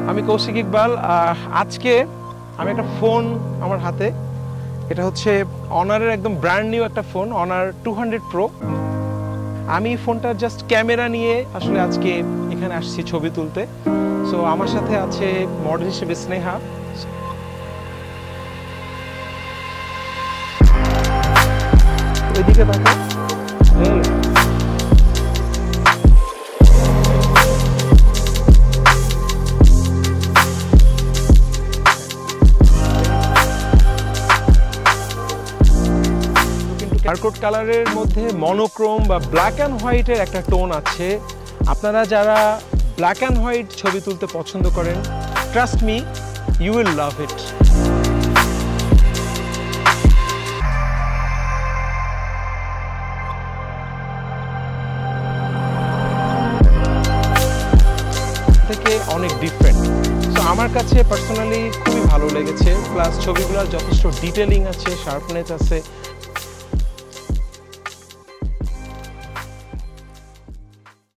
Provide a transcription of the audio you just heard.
আমি কৌশিক ইকবাল। আজকে আমি একটা ফোন আমার হাতে, এটা হচ্ছে অনারের একদম ব্র্যান্ড নিউ একটা ফোন, অনার 200 প্রো। আমি ফোনটার জাস্ট ক্যামেরা নিয়ে আসলে আজকে এখানে আসছি ছবি তুলতে। সো আমার সাথে আছে মডেল হিসেবে স্নেহা। ওইদিকে দেখো, টার্কোট কালারের মধ্যে মনোক্রোম বা ব্ল্যাক অ্যান্ড হোয়াইটের একটা টোন আছে। আপনারা যারা ব্ল্যাক অ্যান্ড হোয়াইট ছবি তুলতে পছন্দ করেন, trust me, you will love it. থেকে অনেক ডিফারেন্ট। সো আমার কাছে পার্সোনালি খুবই ভালো লেগেছে। প্লাস ছবিগুলোর যথেষ্ট ডিটেলিং আছে, শার্পনেস আছে,